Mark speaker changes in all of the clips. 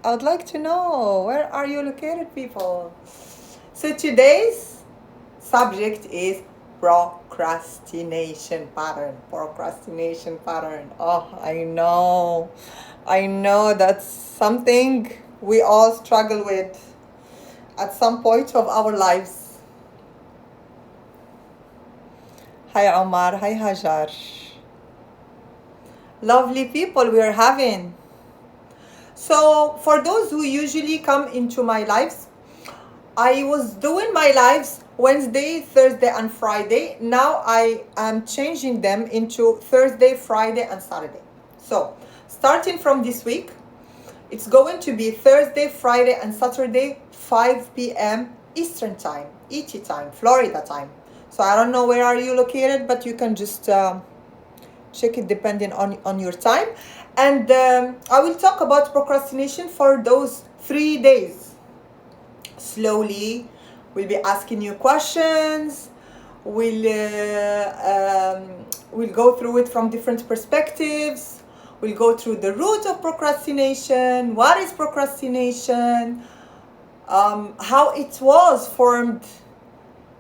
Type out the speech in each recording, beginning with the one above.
Speaker 1: I would like to know, where are you located, people? So today's subject is procrastination pattern. Procrastination pattern. Oh, I know that's something we all struggle with at some point of our lives. Hi Omar, hi Hajar. Lovely people we are having. So for those who usually come into my lives, I was doing my lives Wednesday, Thursday, and Friday. Now I am changing them into Thursday, Friday, and Saturday. So, starting from this week, it's going to be Thursday, Friday, and Saturday, 5 p.m. Eastern Time, ET time, Florida time. So I don't know where are you located, but you can just check it depending on your time. And I will talk about procrastination for those 3 days. Slowly we'll be asking you questions. We'll go through it from different perspectives. We'll go through the root of procrastination, what is procrastination, how it was formed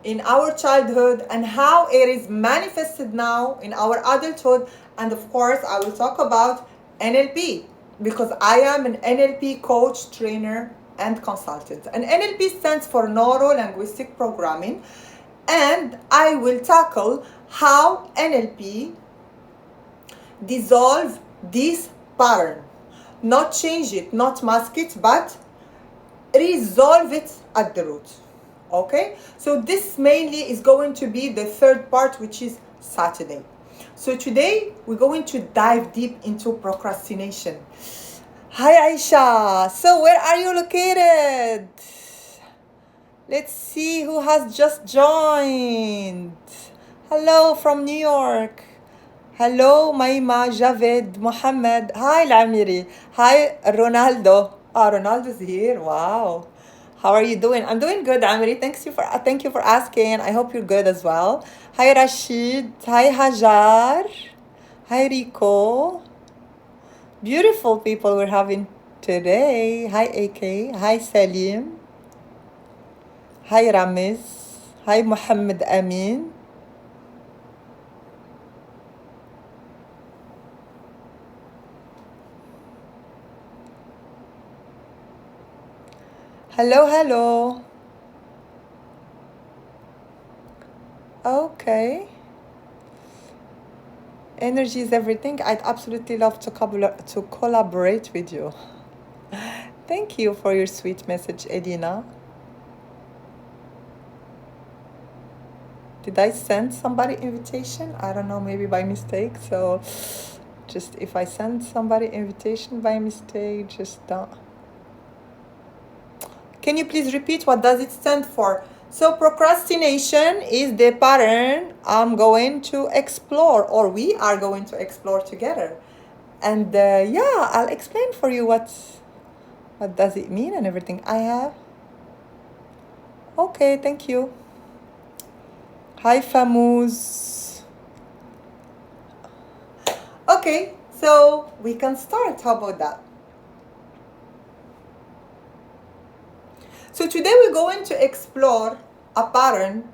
Speaker 1: in our childhood and how it is manifested now in our adulthood. And of course I will talk about NLP, because I am an NLP coach, trainer, and consultant. And NLP stands for Neuro Linguistic Programming, and I will tackle how NLP dissolve this pattern, not change it, not mask it, but resolve it at the root. Okay, so this mainly is going to be the third part, which is Saturday. So today we're going to dive deep into procrastination. Hi Aisha, so where are you located? Let's see who has just joined. Hello from New York. Hello Maima, Javed, Mohammed. Hi Lamiri. Hi Ronaldo. Ronaldo's here. Wow. How are you doing? I'm doing good, Amiri. Thank you for asking. I hope you're good as well. Hi Rashid. Hi Hajar. Hi Rico. Beautiful people we're having today. Hi AK. Hi Salim. Hi Ramiz. Hi Muhammad Amin. Hello, hello. Okay. Energy is everything. I'd absolutely love to collaborate with you. Thank you for your sweet message, Edina. Did I send somebody invitation? I don't know, maybe by mistake. So just if I send somebody invitation by mistake, just don't. Can you please repeat, what does it stand for? So procrastination is the pattern I'm going to explore, or we are going to explore together. And yeah, I'll explain for you what does it mean and everything. I have. Okay, thank you. Hi, Famous. Okay, so we can start. How about that? So today we're going to explore a pattern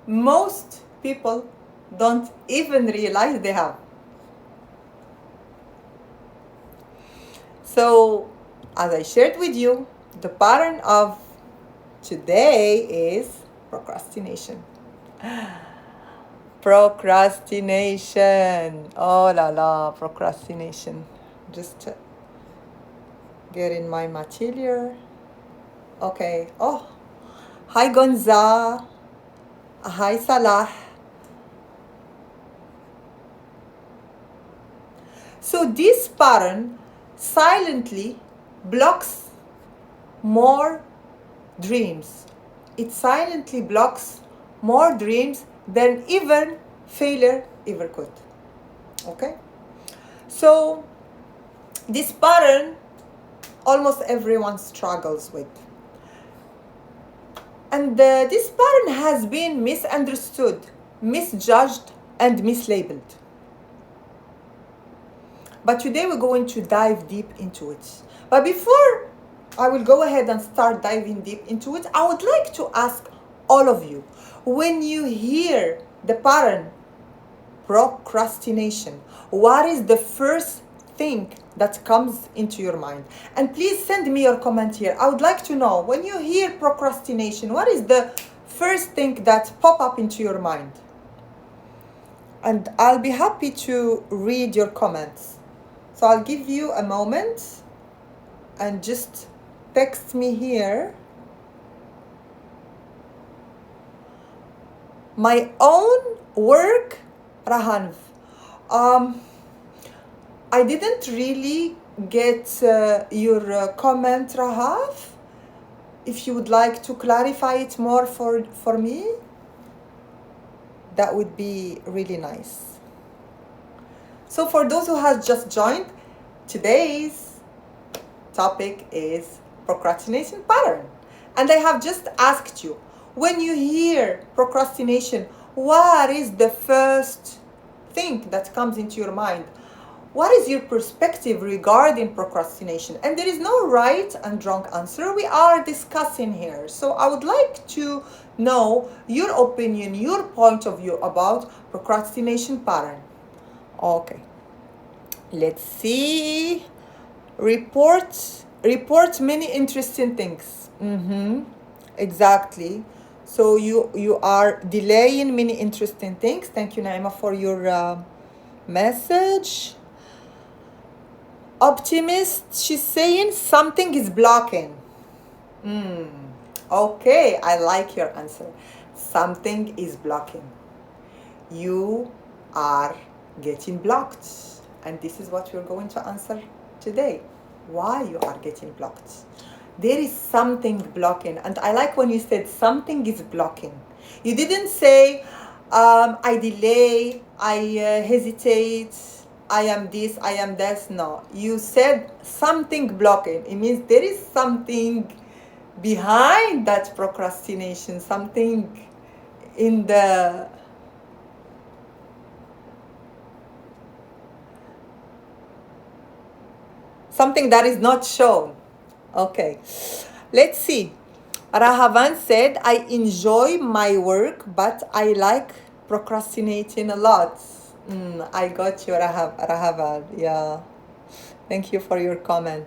Speaker 1: most people don't even realize they have. So, as I shared with you, the pattern of today is procrastination. Procrastination. Oh la la, procrastination. Just get in my material. Okay. Oh, hi Gonza. Hi Salah. So this pattern silently blocks more dreams. It silently blocks more dreams than even failure ever could. Okay? So this pattern almost everyone struggles with. And this pattern has been misunderstood, misjudged, and mislabeled. But today we're going to dive deep into it, But before I will go ahead and start diving deep into it, I would like to ask all of you, when you hear the pattern procrastination, what is the first thing that comes into your mind? And please send me your comment here. I would like to know, when you hear procrastination, what is the first thing that pop up into your mind? And I'll be happy to read your comments. So I'll give you a moment and just text me here. My own work, Rahanv. I didn't really get your comment, Rahav. If you would like to clarify it more for me, that would be really nice. So for those who have just joined, today's topic is procrastination pattern. And I have just asked you, when you hear procrastination, what is the first thing that comes into your mind? What is your perspective regarding procrastination? And there is no right and wrong answer. We are discussing here. So I would like to know your opinion, your point of view about procrastination pattern. Okay. Let's see. Report many interesting things. Exactly. So you are delaying many interesting things. Thank you, Naima, for your message. Optimist, she's saying something is blocking. Okay, I like your answer. Something is blocking. You are getting blocked. And this is what we're going to answer today. Why you are getting blocked. There is something blocking. And I like when you said something is blocking. You didn't say, I delay, I hesitate, I am this, I am that. No, you said something blocking. It means there is something behind that procrastination, something in the something that is not shown. Okay, let's see. Rahavan said, I enjoy my work, but I like procrastinating a lot. I got you, Rahavan. Yeah. Thank you for your comment.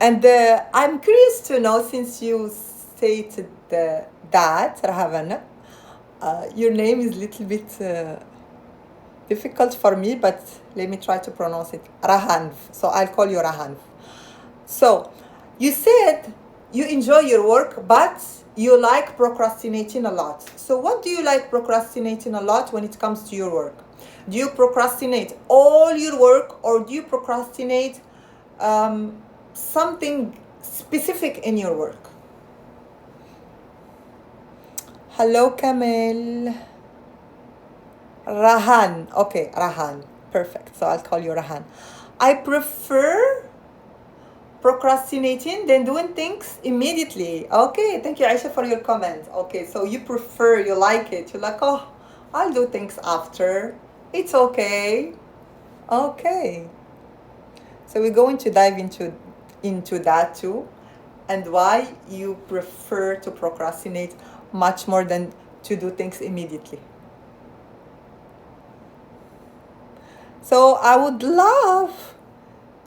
Speaker 1: And I'm curious to know, since you stated that, Rahavan, your name is a little bit difficult for me, but let me try to pronounce it. Rahanv. So I'll call you Rahanv. So you said you enjoy your work, but you like procrastinating a lot. So what do you like procrastinating a lot when it comes to your work? Do you procrastinate all your work, or do you procrastinate something specific in your work? Hello, Kamel. Rahan. Okay, Rahan. Perfect. So I'll call you Rahan. I prefer procrastinating than doing things immediately. Okay, thank you, Aisha, for your comment. Okay, so you prefer, you like it. You're like, oh, I'll do things after. It's okay. Okay. So we're going to dive into that too, and why you prefer to procrastinate much more than to do things immediately. So I would love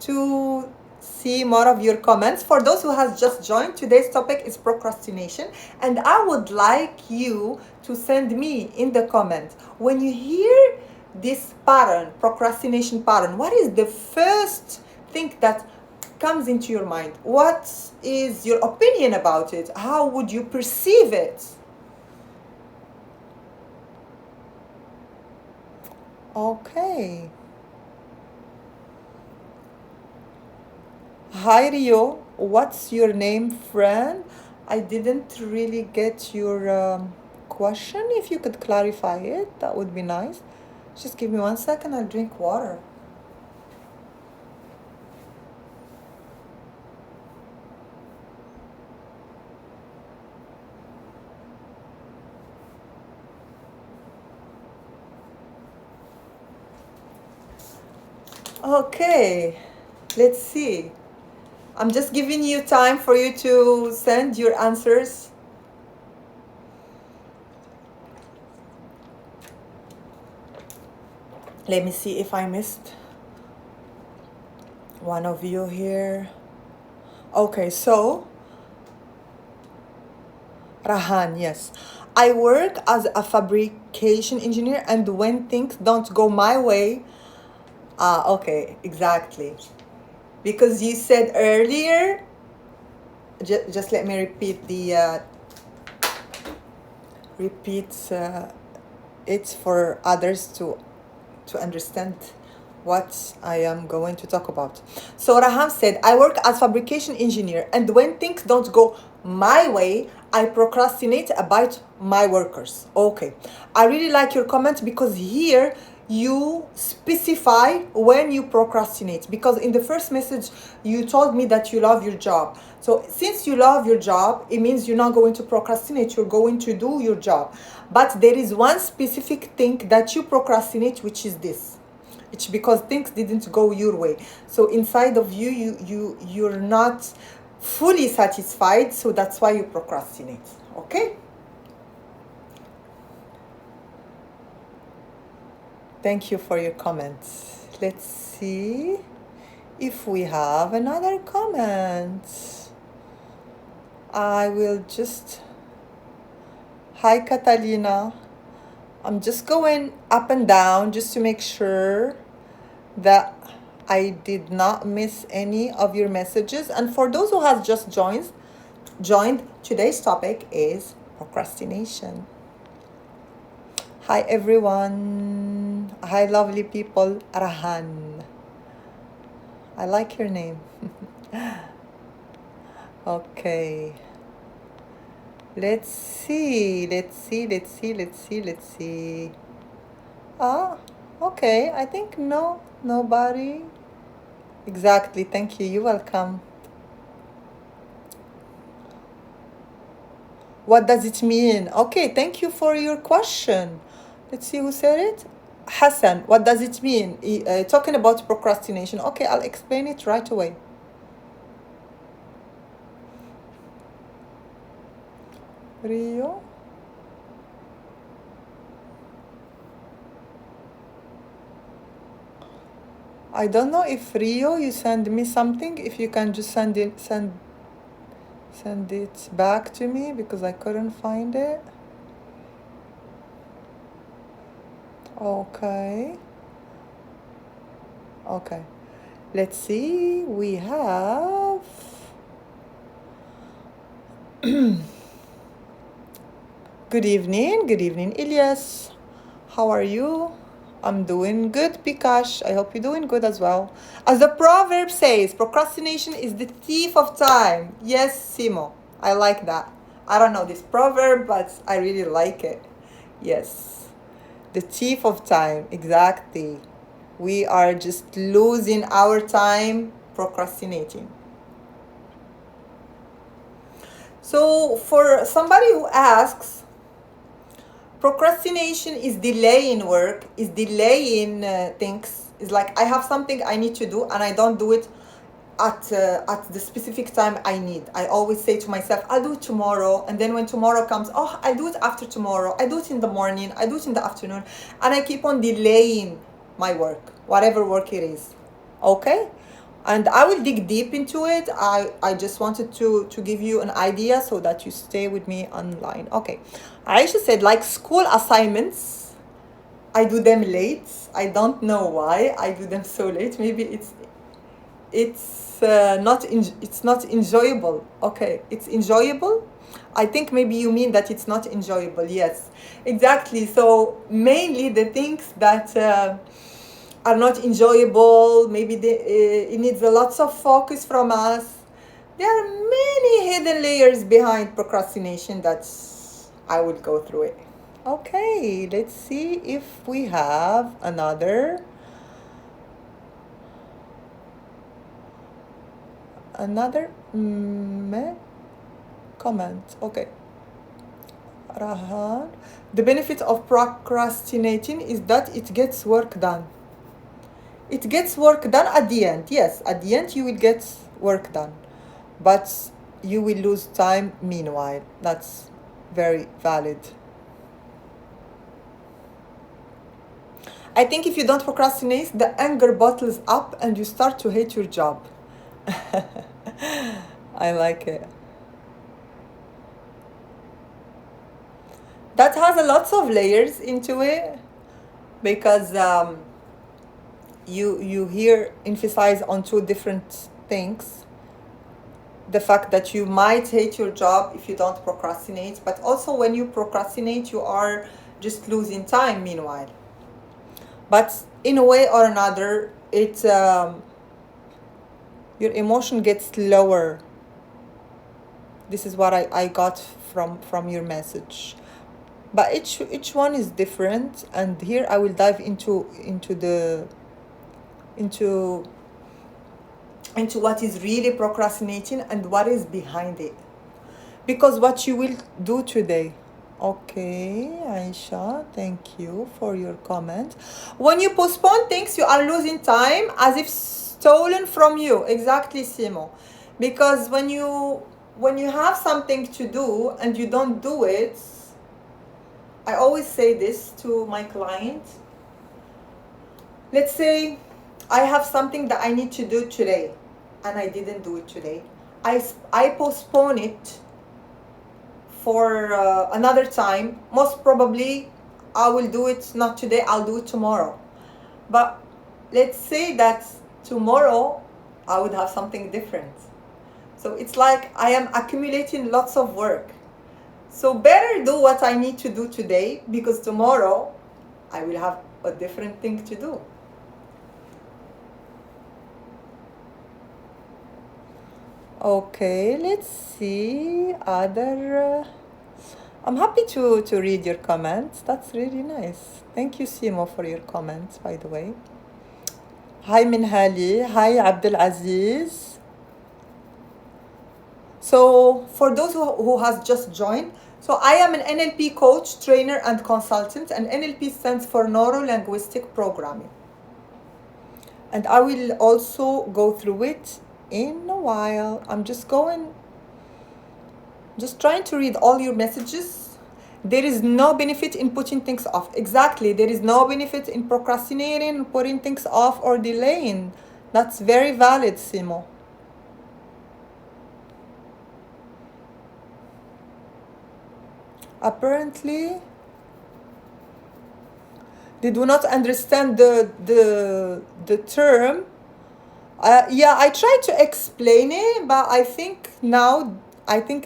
Speaker 1: to see more of your comments. For those who has just joined, today's topic is procrastination, and I would like you to send me in the comment, when you hear this pattern, procrastination pattern, what is the first thing that comes into your mind? What is your opinion about it? How would you perceive it? Okay. Hi, Rio. What's your name, friend? I didn't really get your question. If you could clarify it, that would be nice. Just give me 1 second. I'll drink water. Okay. Let's see. I'm just giving you time for you to send your answers. Let me see if I missed one of you here. Okay, so Rahan, yes. I work as a fabrication engineer, and when things don't go my way, okay, exactly. Because you said earlier, just let me repeat it's for others to understand what I am going to talk about. So Raham said, I work as fabrication engineer, and when things don't go my way, I procrastinate about my workers. Okay. I really like your comment, because here you specify when you procrastinate, because in the first message you told me that you love your job. So since you love your job, it means you're not going to procrastinate, you're going to do your job. But there is one specific thing that you procrastinate, which is this. It's because things didn't go your way. So inside of you're not fully satisfied, so that's why you procrastinate. Okay? Thank you for your comments. Let's see if we have another comment. I will just... Hi, Catalina. I'm just going up and down just to make sure that I did not miss any of your messages. And for those who have just joined, today's topic is procrastination. Hi, everyone. Hi, lovely people. Rahan. I like your name. Okay. Let's see. Ah, okay. I think nobody. Exactly. Thank you. You're welcome. What does it mean? Okay, thank you for your question. Let's see who said it. Hassan, what does it mean? Talking about procrastination. Okay, I'll explain it right away. Rio? I don't know if Rio, you send me something. If you can just send it back to me, because I couldn't find it. Okay. Let's see. We have Good evening, Ilyas. How are you? I'm doing good, Pikash. I hope you're doing good as well. As the proverb says, procrastination is the thief of time. Yes, Simo, I like that. I don't know this proverb, but I really like it. Yes, the thief of time, exactly. We are just losing our time procrastinating. So for somebody who asks, procrastination is delaying work, is delaying things. It's like I have something I need to do and I don't do it at the specific time I need. I always say to myself, I'll do it tomorrow. And then when tomorrow comes, oh, I'll do it after tomorrow. I do it in the morning. I do it in the afternoon. And I keep on delaying my work, whatever work it is. Okay? And I will dig deep into it. I just wanted to give you an idea so that you stay with me online. Okay. Aisha said, like school assignments, I do them late. I don't know why I do them so late. Maybe it's not enjoyable. Okay, it's enjoyable. I think maybe you mean that it's not enjoyable. Yes, exactly. So mainly the things that are not enjoyable, maybe it needs a lot of focus from us. There are many hidden layers behind procrastination that I will go through it. Okay, let's see if we have another comment. Okay. Rahan, the benefit of procrastinating is that it gets work done. it gets work done at the end. Yes, at the end you will get work done, but you will lose time meanwhile. That's very valid. I think if you don't procrastinate, the anger bottles up and you start to hate your job. I like it. That has a lots of layers into it, because you here emphasize on two different things. The fact that you might hate your job if you don't procrastinate, but also when you procrastinate, you are just losing time meanwhile. But in a way or another, it your emotion gets lower. This is what I got from your message. But each one is different, and here I will dive into what is really procrastinating and what is behind it. Because what you will do today. Okay, Aisha, thank you for your comment. When you postpone things, you are losing time as if stolen from you. Exactly, Simo. Because when you have something to do and you don't do it, I always say this to my client. Let's say I have something that I need to do today and I didn't do it today. I postpone it for another time. Most probably I will do it not today, I'll do it tomorrow. But let's say that tomorrow I would have something different. So it's like I am accumulating lots of work. So better do what I need to do today, because tomorrow I will have a different thing to do. Okay, let's see other. I'm happy to read your comments. That's really nice. Thank you, Simo, for your comments, by the way. Hi, Minhali. Hi, Abdul Aziz. So for those who has just joined, so I am an NLP coach, trainer, and consultant, and NLP stands for Neuro-Linguistic Programming. And I will also go through it in a while. I'm just trying to read all your messages. There is no benefit in putting things off. Exactly, there is no benefit in procrastinating, putting things off, or delaying. That's very valid, Simo. Apparently, they do not understand the term. Yeah, I tried to explain it, but I think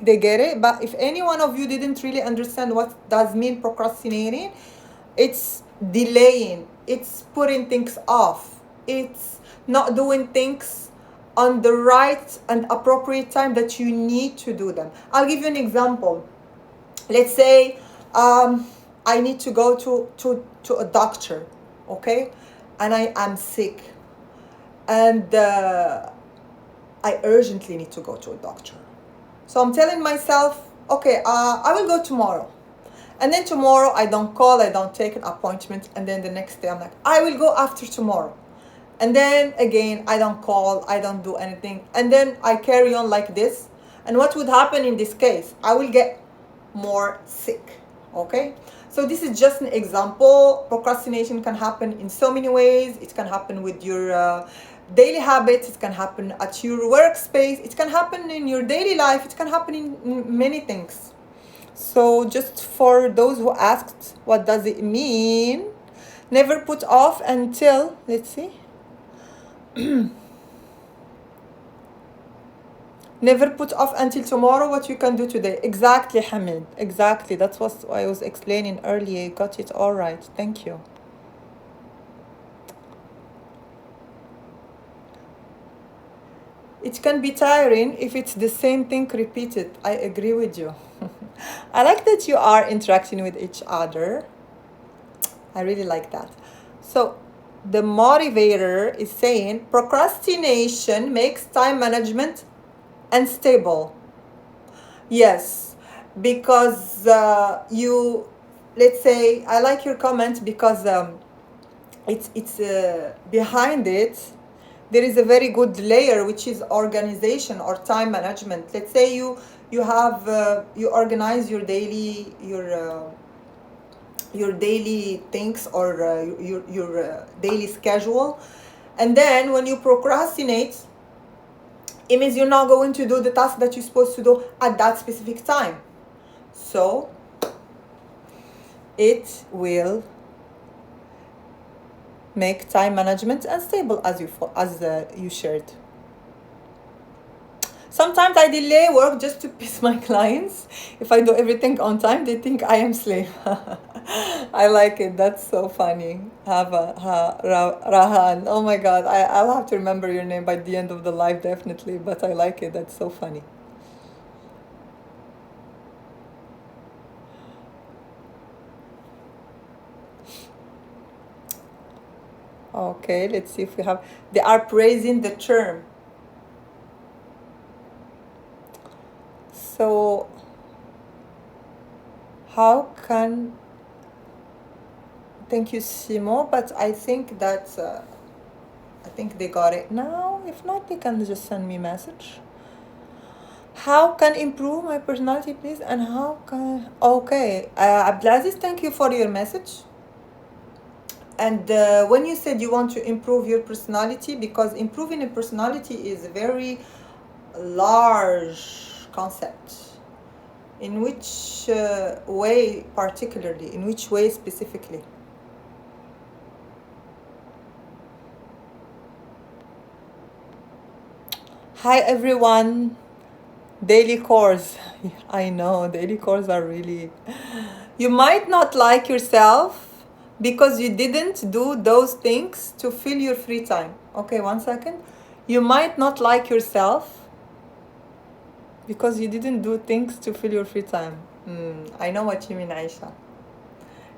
Speaker 1: they get it. But if any one of you didn't really understand what does mean procrastinating, it's delaying, it's putting things off, it's not doing things on the right and appropriate time that you need to do them. I'll give you an example. Let's say I need to go to a doctor, okay, and I am sick, and I urgently need to go to a doctor. So I'm telling myself, okay, I will go tomorrow. And then tomorrow I don't call, I don't take an appointment, and then the next day I'm like, I will go after tomorrow. And then again, I don't call, I don't do anything, and then I carry on like this. And what would happen in this case? I will get more sick, okay? So this is just an example. Procrastination can happen in so many ways. It can happen with your daily habits, it can happen at your workspace, it can happen in your daily life, it can happen in many things. So just for those who asked what does it mean, never put off until, let's see, never put off until tomorrow what you can do today. Exactly, Hamid. Exactly. That's what I was explaining earlier. You got it all right. Thank you. It can be tiring if it's the same thing repeated. I agree with you. I like that you are interacting with each other. I really like that. So the motivator is saying procrastination makes time management unstable. Yes, because let's say, I like your comment because it's behind it there is a very good layer, which is organization or time management. Let's say you have you organize your daily things, or your daily schedule, and then when you procrastinate, it means you're not going to do the task that you're supposed to do at that specific time. So it will make time management unstable, as you shared. Sometimes I delay work just to please my clients. If I do everything on time, they think I am slave. I like it. That's so funny. Rahan. Oh my God. I'll have to remember your name by the end of the live, definitely. But I like it. That's so funny. Okay, let's see if we have. They are praising the term. So, how can. Thank you, Simo, but I think that. I think they got it now. If not, they can just send me a message. How can improve my personality, please? And how can... Okay, Abdulaziz, thank you for your message. And when you said you want to improve your personality, because improving a personality is a very large concept. In which way particularly? In which way specifically? Hi everyone. Daily chores. I know, daily chores are really... You might not like yourself because you didn't do those things to fill your free time. Okay, 1 second. You might not like yourself because you didn't do things to fill your free time. I know what you mean, Aisha.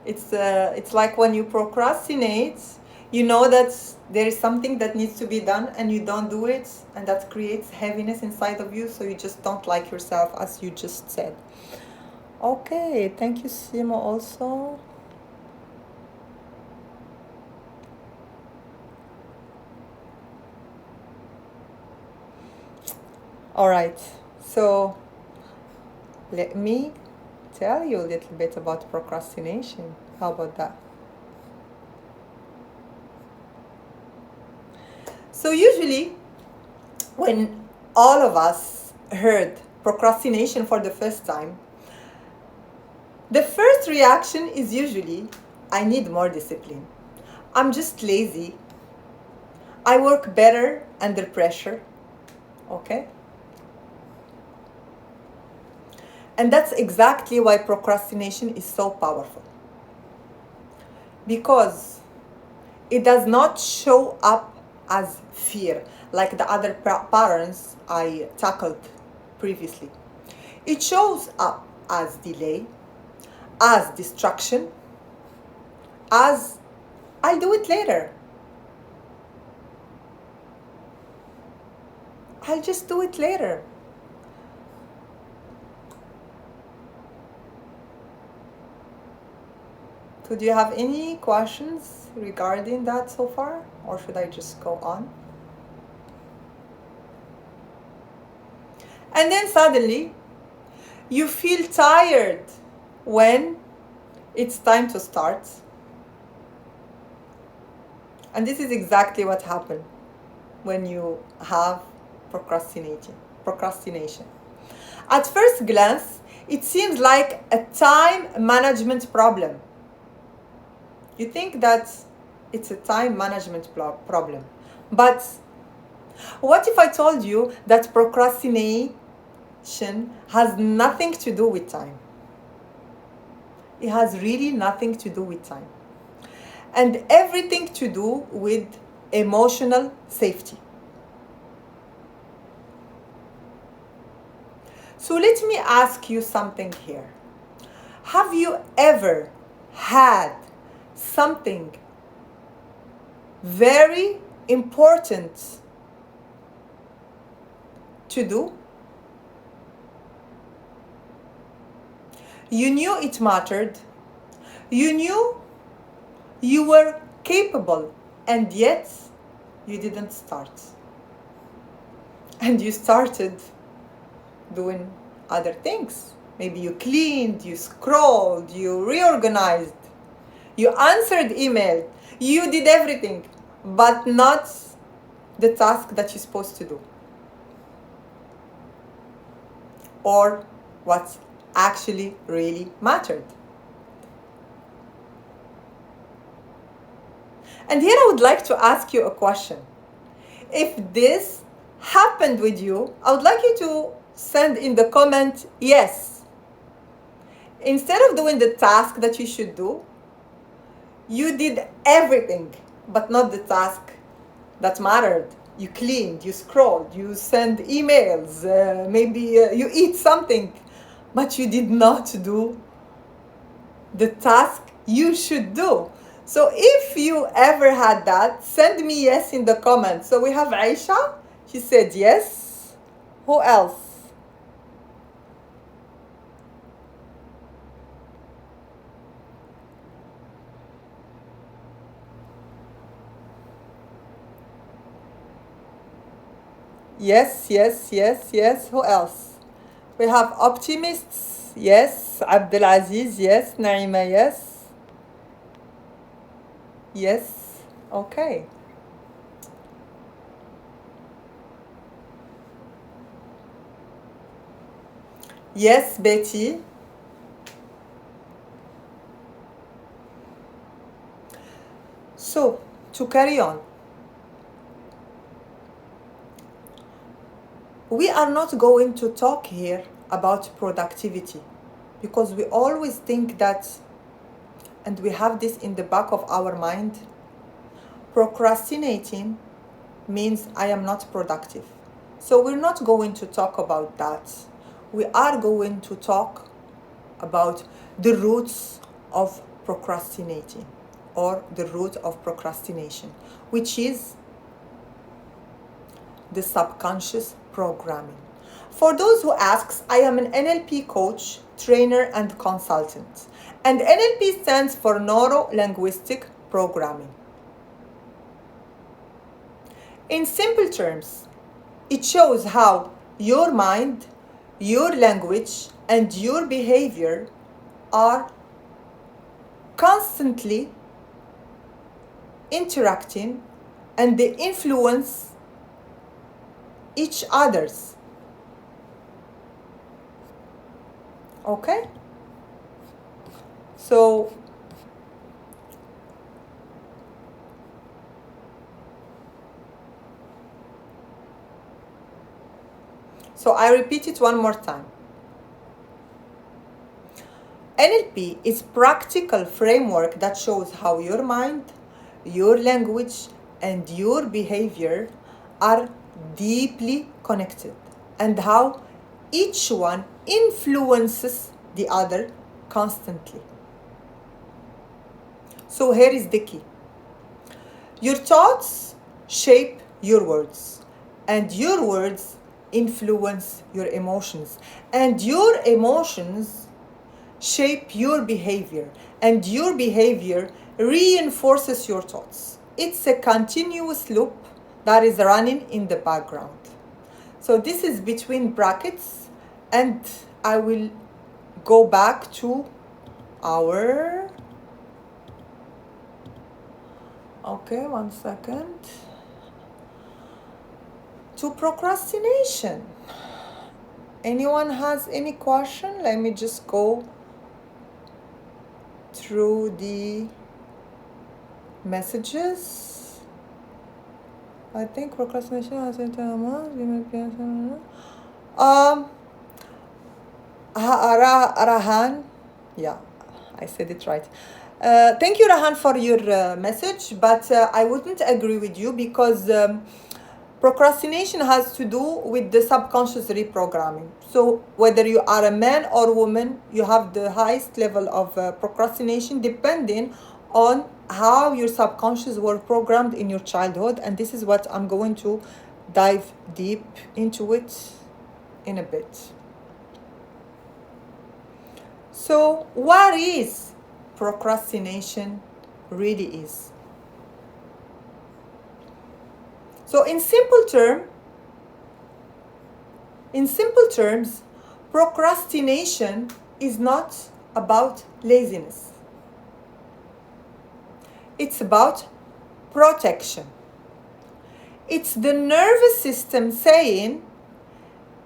Speaker 1: It's like when you procrastinate, you know that there is something that needs to be done and you don't do it, and that creates heaviness inside of you, so you just don't like yourself, as you just said. Okay, thank you, Simo, also. All right, so let me tell you a little bit about procrastination. How about that? So usually when all of us heard procrastination for the first time, the first reaction is usually, I need more discipline. I'm just lazy. I work better under pressure. Okay? And that's exactly why procrastination is so powerful. Because it does not show up as fear, like the other patterns I tackled previously. It shows up as delay, as distraction, as I'll do it later. I'll just do it later. So do you have any questions regarding that so far? Or should I just go on? And then suddenly, you feel tired when it's time to start. And this is exactly what happened when you have procrastination. At first glance, it seems like a time management problem. You think that it's a time management problem. But what if I told you that procrastination has nothing to do with time? It has really nothing to do with time. And everything to do with emotional safety. So let me ask you something here. Have you ever had something very important to do? You knew it mattered. You knew you were capable, and yet you didn't start. And you started doing other things. Maybe you cleaned, you scrolled, you reorganized, you answered email, you did everything, but not the task that you're supposed to do. Or what actually really mattered. And here I would like to ask you a question. If this happened with you, I would like you to send in the comment, yes. Instead of doing the task that you should do, you did everything, but not the task that mattered. You cleaned, you scrolled, you sent emails, maybe you eat something, but you did not do the task you should do. So if you ever had that, send me yes in the comments. So we have Aisha, she said yes. Who else? Yes, yes, yes, yes. Who else? We have optimists. Yes. Abdulaziz. Yes. Naima. Yes. Yes. Okay. Yes, Betty. So, to carry on, we are not going to talk here about productivity because we always think that, and we have this in the back of our mind, procrastinating means I am not productive. So we're not going to talk about that. We are going to talk about the roots of procrastinating, or the root of procrastination, which is the subconscious programming. For those who asks, I am an NLP coach, trainer, and consultant. And NLP stands for Neuro Linguistic Programming. In simple terms, it shows how your mind, your language, and your behavior are constantly interacting, and they influence each other's. Okay? So I repeat it one more time. NLP is practical framework that shows how your mind, your language, and your behavior are deeply connected, and how each one influences the other constantly. So here is the key. Your thoughts shape your words, and your words influence your emotions, and your emotions shape your behavior, and your behavior reinforces your thoughts. It's a continuous loop that is running in the background. So this is between brackets, and I will go back to our... Okay, 1 second. To procrastination. Anyone has any question? Let me just go through the messages. I think procrastination has a Rahan. Yeah, I said it right. Thank you, Rahan, for your message, but I wouldn't agree with you because procrastination has to do with the subconscious reprogramming. So whether you are a man or woman, you have the highest level of procrastination depending on how your subconscious were programmed in your childhood. And this is what I'm going to dive deep into it in a bit. So what is procrastination really is? So in simple terms, procrastination is not about laziness. It's about protection. It's the nervous system saying,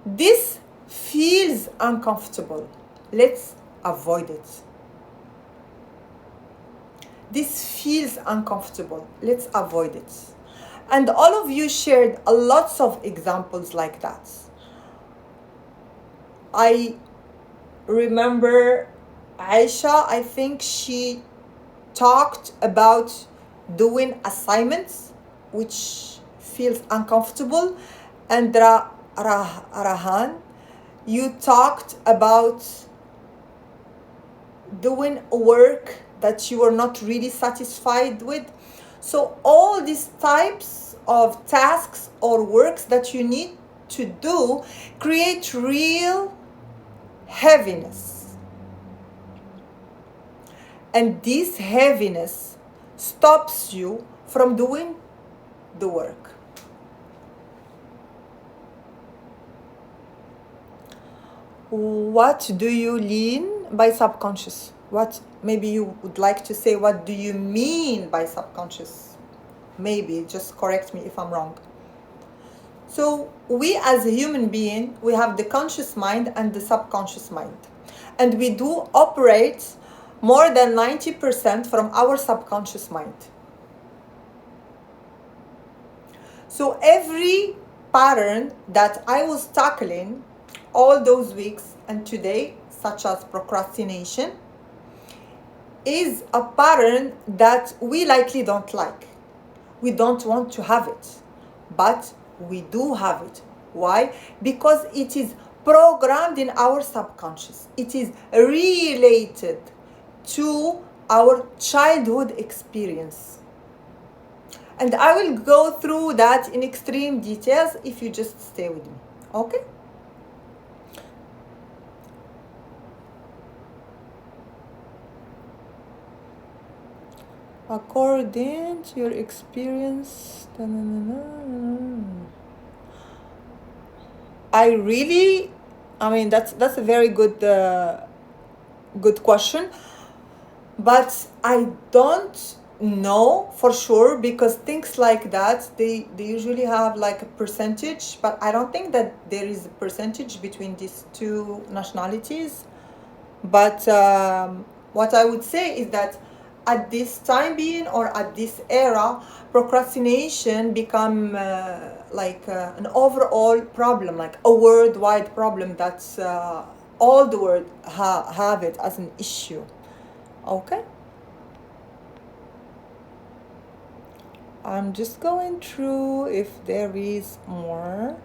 Speaker 1: this feels uncomfortable. Let's avoid it. This feels uncomfortable. Let's avoid it. And all of you shared lots of examples like that. I remember Aisha, I think she talked about doing assignments, which feels uncomfortable. And Rahan, you talked about doing work that you are not really satisfied with. So all these types of tasks or works that you need to do create real heaviness. And this heaviness stops you from doing the work. What do you lean by subconscious? What, maybe you would like to say, what do you mean by subconscious? Maybe, just correct me if I'm wrong. So we as a human being, we have the conscious mind and the subconscious mind. And we do operate more than 90% from our subconscious mind. So every pattern that I was tackling all those weeks and today, such as procrastination, is a pattern that we likely don't like. We don't want to have it, but we do have it. Why? Because it is programmed in our subconscious. It is related to our childhood experience. And I will go through that in extreme details if you just stay with me. Okay? According to your experience, that's a very good question, but I don't know for sure, because things like that, they usually have like a percentage, but I don't think that there is a percentage between these two nationalities. But what I would say is that at this time being, or at this era, procrastination become an overall problem, like a worldwide problem, that's all the world have it as an issue. Okay, I'm just going through if there is more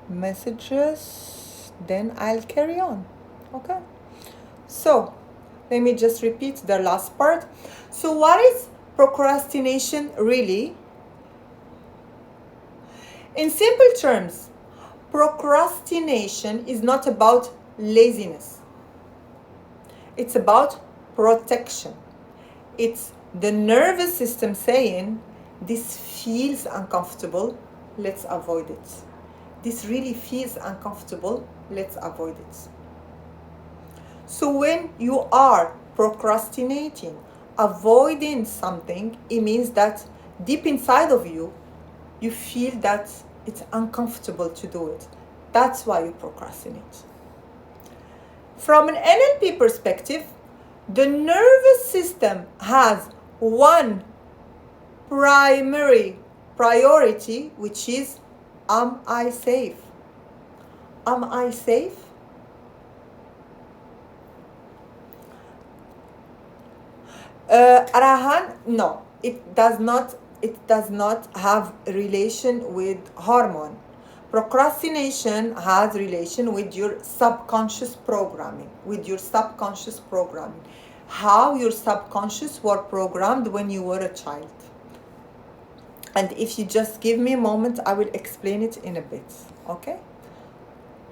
Speaker 1: messages, then I'll carry on. Okay, so let me just repeat the last part. So what is procrastination really? In simple terms, procrastination is not about laziness. It's about protection. It's the nervous system saying, this feels uncomfortable, let's avoid it. This really feels uncomfortable, let's avoid it. So when you are procrastinating, avoiding something, it means that deep inside of you, you feel that it's uncomfortable to do it. That's why you procrastinate. From an NLP perspective, the nervous system has one primary priority, which is, am I safe? Am I safe? Rahan, no, it does not have relation with hormone. Procrastination has relation with your subconscious programming, how your subconscious were programmed when you were a child. And if you just give me a moment, I will explain it in a bit. Okay,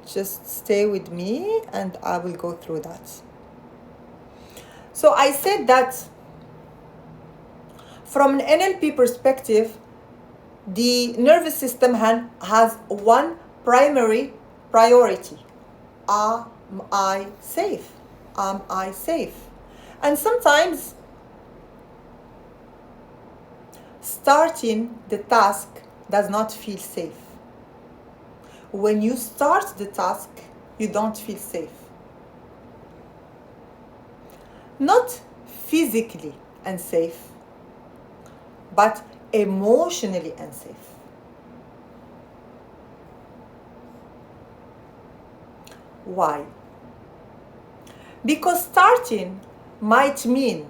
Speaker 1: just stay with me and I will go through that. So I said that from an NLP perspective, the nervous system has one primary priority. Am I safe? Am I safe? And sometimes starting the task does not feel safe. When you start the task, you don't feel safe. Not physically unsafe, but emotionally unsafe. Why? Because starting might mean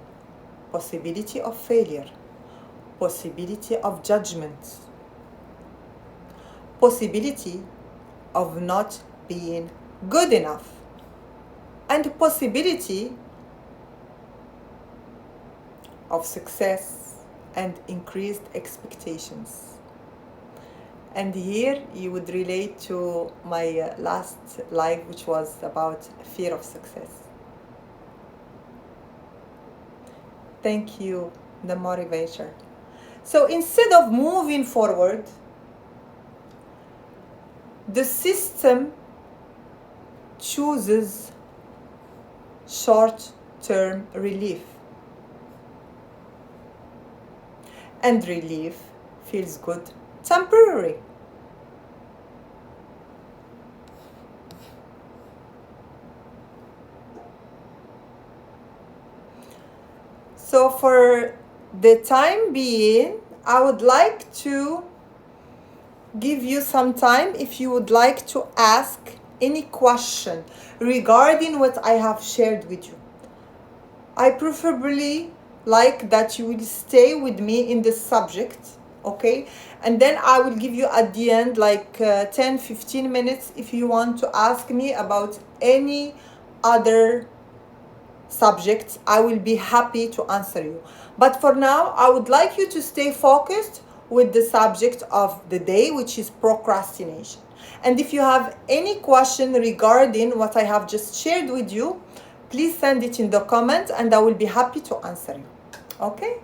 Speaker 1: possibility of failure, possibility of judgment, possibility of not being good enough, and possibility of success and increased expectations. And here you would relate to my last live, which was about fear of success. Thank you, the motivator. So instead of moving forward, the system chooses short-term relief. And relief feels good temporary. So for the time being, I would like to give you some time if you would like to ask any question regarding what I have shared with you. I preferably like that you will stay with me in this subject, okay? And then I will give you at the end like 10-15 minutes if you want to ask me about any other subjects. I will be happy to answer you. But for now, I would like you to stay focused with the subject of the day, which is procrastination. And if you have any question regarding what I have just shared with you, please send it in the comments and I will be happy to answer you. Okay?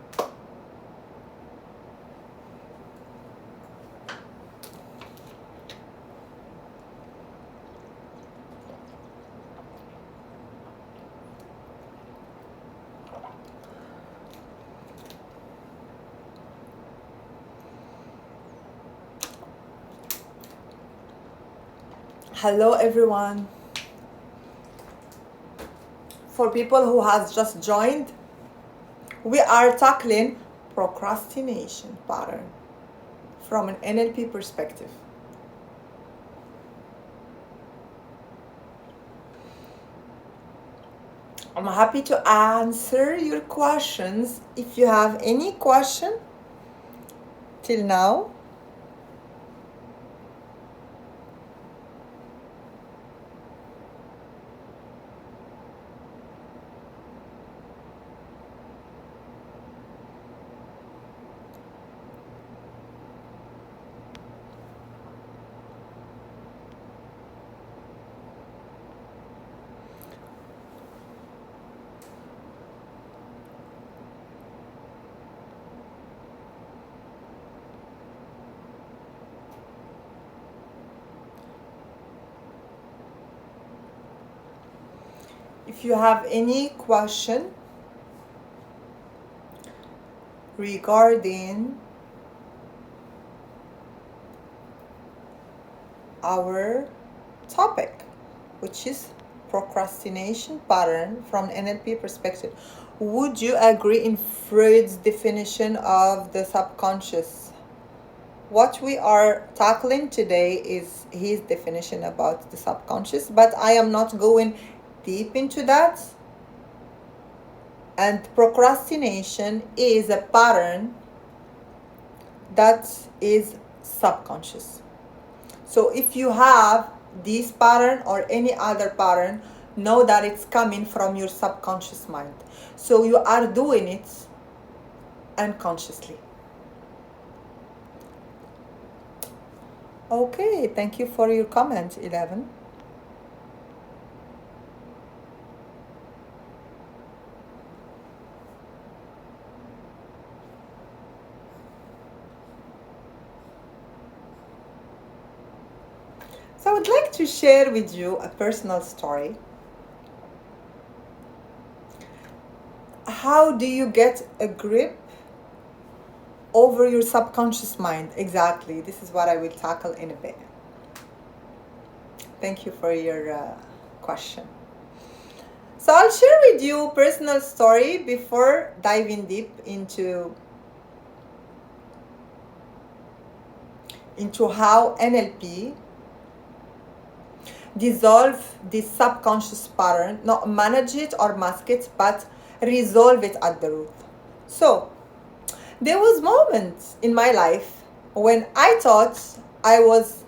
Speaker 1: Hello everyone. For people who has just joined, we are tackling procrastination pattern from an NLP perspective. I'm happy to answer your questions. If you have any question till now, if you have any question regarding our topic, which is procrastination pattern from NLP perspective, would you agree in Freud's definition of the subconscious? What we are tackling today is his definition about the subconscious, but I am not going deep into that. And procrastination is a pattern that is subconscious. So if you have this pattern or any other pattern, know that it's coming from your subconscious mind. So you are doing it unconsciously. Okay, thank you for your comment, 11. share with you a personal story. How do you get a grip over your subconscious mind? Exactly. This is what I will tackle in a bit. Thank you for your question. So I'll share with you a personal story before diving deep into how NLP dissolve this subconscious pattern, not manage it or mask it, but resolve it at the root. So there was moments in my life when I thought I was,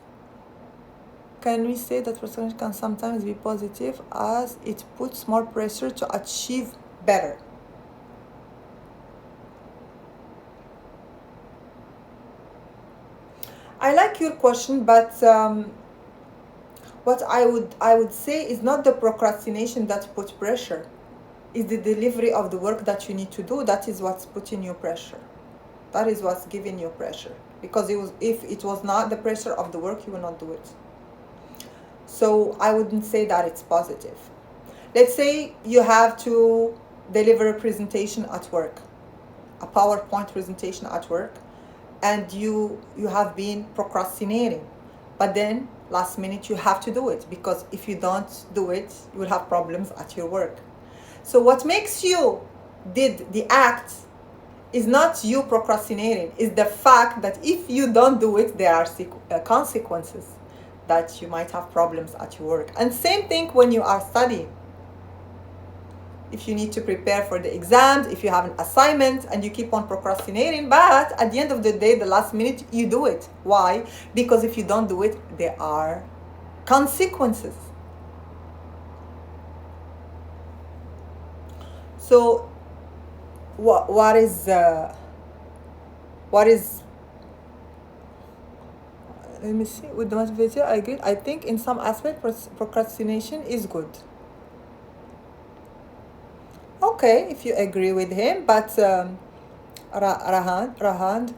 Speaker 1: can we say that procrastination can sometimes be positive as it puts more pressure to achieve better? I like your question, but what I would say is not the procrastination that puts pressure. Is the delivery of the work that you need to do. That is what's putting you pressure. That is what's giving you pressure. Because if it was not the pressure of the work, you will not do it. So I wouldn't say that it's positive. Let's say you have to deliver a presentation at work, a PowerPoint presentation at work, and you have been procrastinating. But then last minute you have to do it, because if you don't do it, you will have problems at your work. So what makes you did the act is not you procrastinating, is the fact that if you don't do it, there are consequences that you might have problems at your work. And same thing when you are studying. If you need to prepare for the exams, if you have an assignment and you keep on procrastinating, but at the end of the day, the last minute, you do it. Why? Because if you don't do it, there are consequences. So what is let me see, with the motivator, I agree. I think in some aspect procrastination is good. Okay, if you agree with him, but Rahand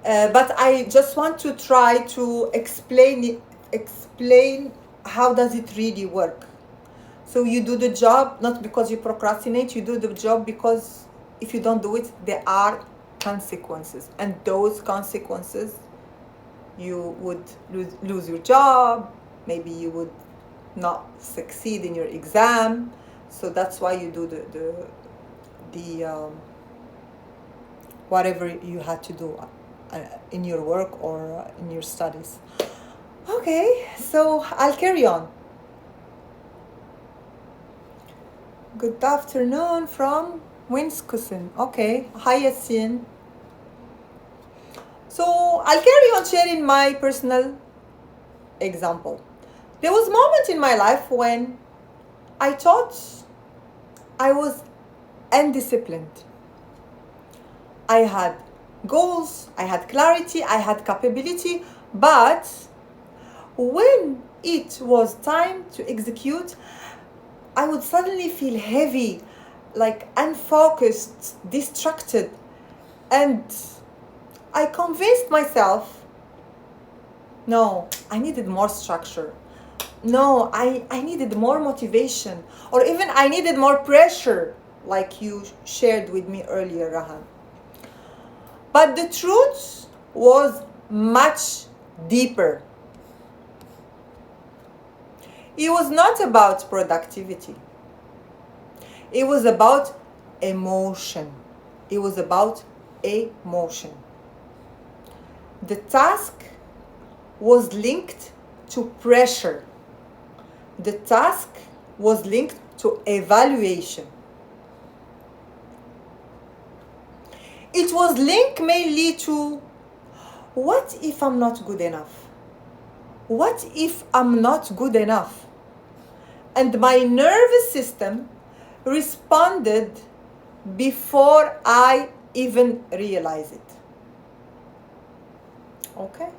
Speaker 1: but I just want to try to explain how does it really work. So you do the job not because you procrastinate, you do the job because if you don't do it, there are consequences. And those consequences, you would lose your job, maybe you would not succeed in your exam. So that's why you do the whatever you had to do in your work or in your studies. Okay, so I'll carry on. Good afternoon from Wisconsin. Okay, hi Yasin. So I'll carry on sharing my personal example. There was a moment in my life when I thought I was undisciplined. I had goals, I had clarity, I had capability, but when it was time to execute, I would suddenly feel heavy, like unfocused, distracted, and I convinced myself, no, I needed more structure. No, I needed more motivation, or even I needed more pressure, like you shared with me earlier, Rahan. But the truth was much deeper. It was not about productivity. It was about emotion. It was about emotion. The task was linked to pressure. The task was linked to evaluation. It was linked mainly to, what if I'm not good enough? What if I'm not good enough? And my nervous system responded before I even realized it. Okay?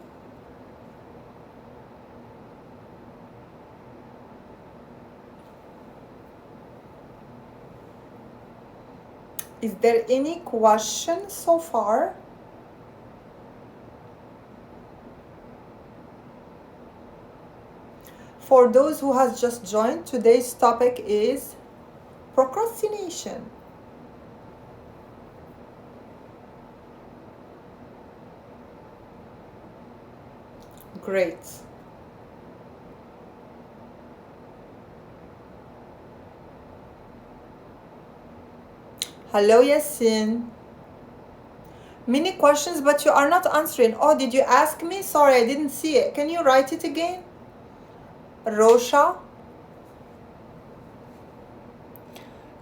Speaker 1: Is there any question so far? for those who has just joined, today's topic is procrastination. Great. Hello, Yasin. Many questions, but you are not answering. Oh, did you ask me? Sorry, I didn't see it. Can you write it again? Rosha?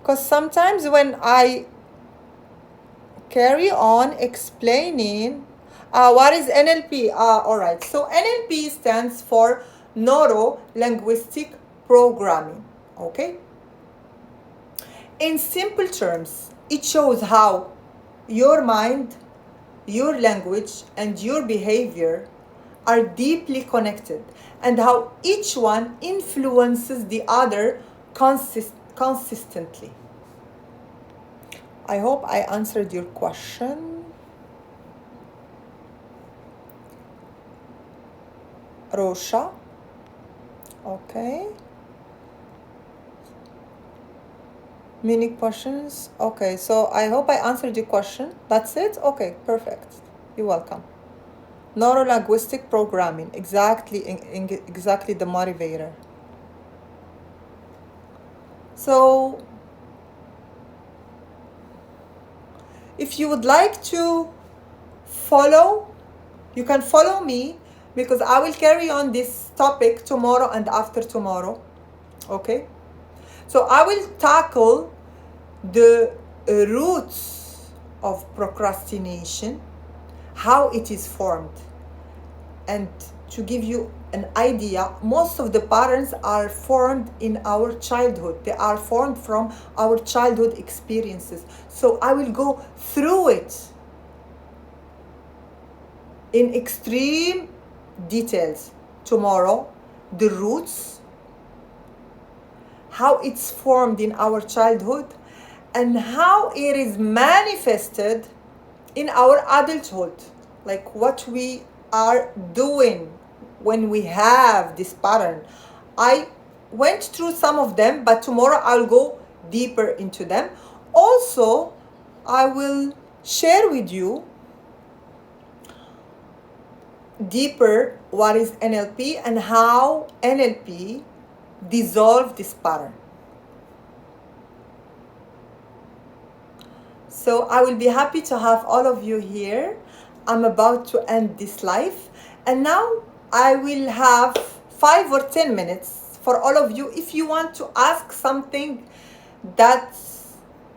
Speaker 1: Because sometimes when I carry on explaining, what is NLP? All right. So NLP stands for Neuro Linguistic Programming. Okay. In simple terms, it shows how your mind, your language, and your behavior are deeply connected, and how each one influences the other consistently. I hope I answered your question. Rosha. Okay. Many questions. Okay, so I hope I answered your question. That's it? Okay, perfect. You're welcome. Neuro-linguistic programming. Exactly the motivator. So, if you would like to follow, you can follow me, because I will carry on this topic tomorrow and after tomorrow. Okay? So I will tackle the roots of procrastination, how it is formed. And to give you an idea, most of the patterns are formed in our childhood. They are formed from our childhood experiences. So I will go through it in extreme details tomorrow, the roots, how it's formed in our childhood, and how it is manifested in our adulthood, like what we are doing when we have this pattern. I went through some of them, but tomorrow I'll go deeper into them. Also, I will share with you deeper what is NLP and how NLP dissolve this pattern. So I will be happy to have all of you here. I'm about to end this live, and now I will have 5 or 10 minutes for all of you. If you want to ask something that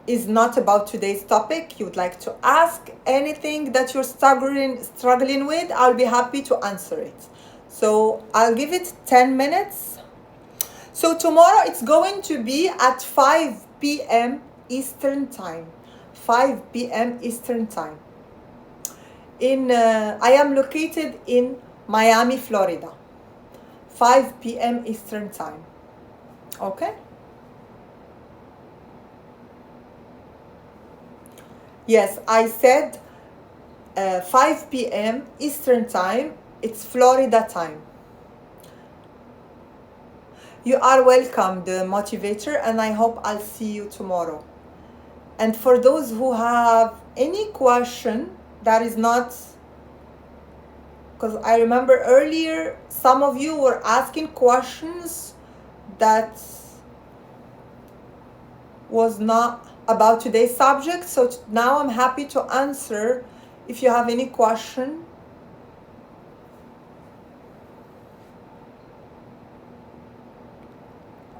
Speaker 1: is not about today's topic, you would like to ask anything that you're struggling with, I'll be happy to answer it. So I'll give it 10 minutes. So tomorrow it's going to be at 5 p.m. Eastern Time. 5 p.m. Eastern Time. I am located in Miami, Florida. 5 p.m. Eastern Time. Okay? Yes, I said 5 p.m. Eastern Time. It's Florida time. You are welcome, the motivator, and I hope I'll see you tomorrow. And for those who have any question that is not, because I remember earlier some of you were asking questions that was not about today's subject, so now I'm happy to answer if you have any question.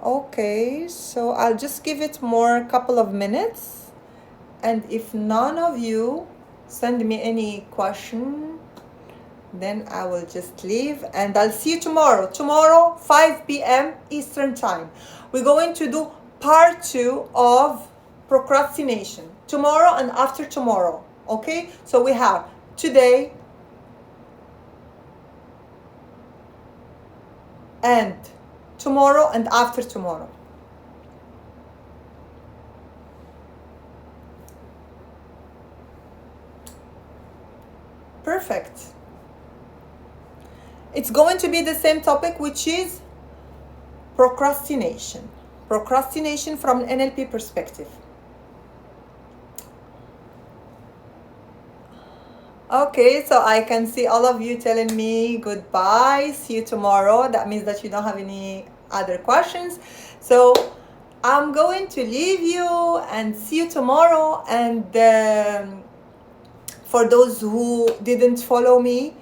Speaker 1: Okay, so I'll just give it more couple of minutes. And if none of you send me any question, then I will just leave and I'll see you tomorrow. Tomorrow, 5 p.m. Eastern Time. We're going to do part 2 of procrastination. Tomorrow and after tomorrow. Okay? So we have today and tomorrow and after tomorrow. Perfect. It's going to be the same topic, which is procrastination. Procrastination from NLP perspective. Okay, so I can see all of you telling me goodbye, see you tomorrow. That means that you don't have any other questions. So I'm going to leave you and see you tomorrow. And for those who didn't follow me,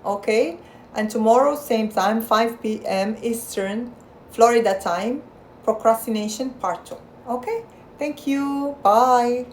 Speaker 1: okay? And tomorrow, same time, 5 p.m. Eastern, Florida time, procrastination part 2. Okay? Thank you. Bye.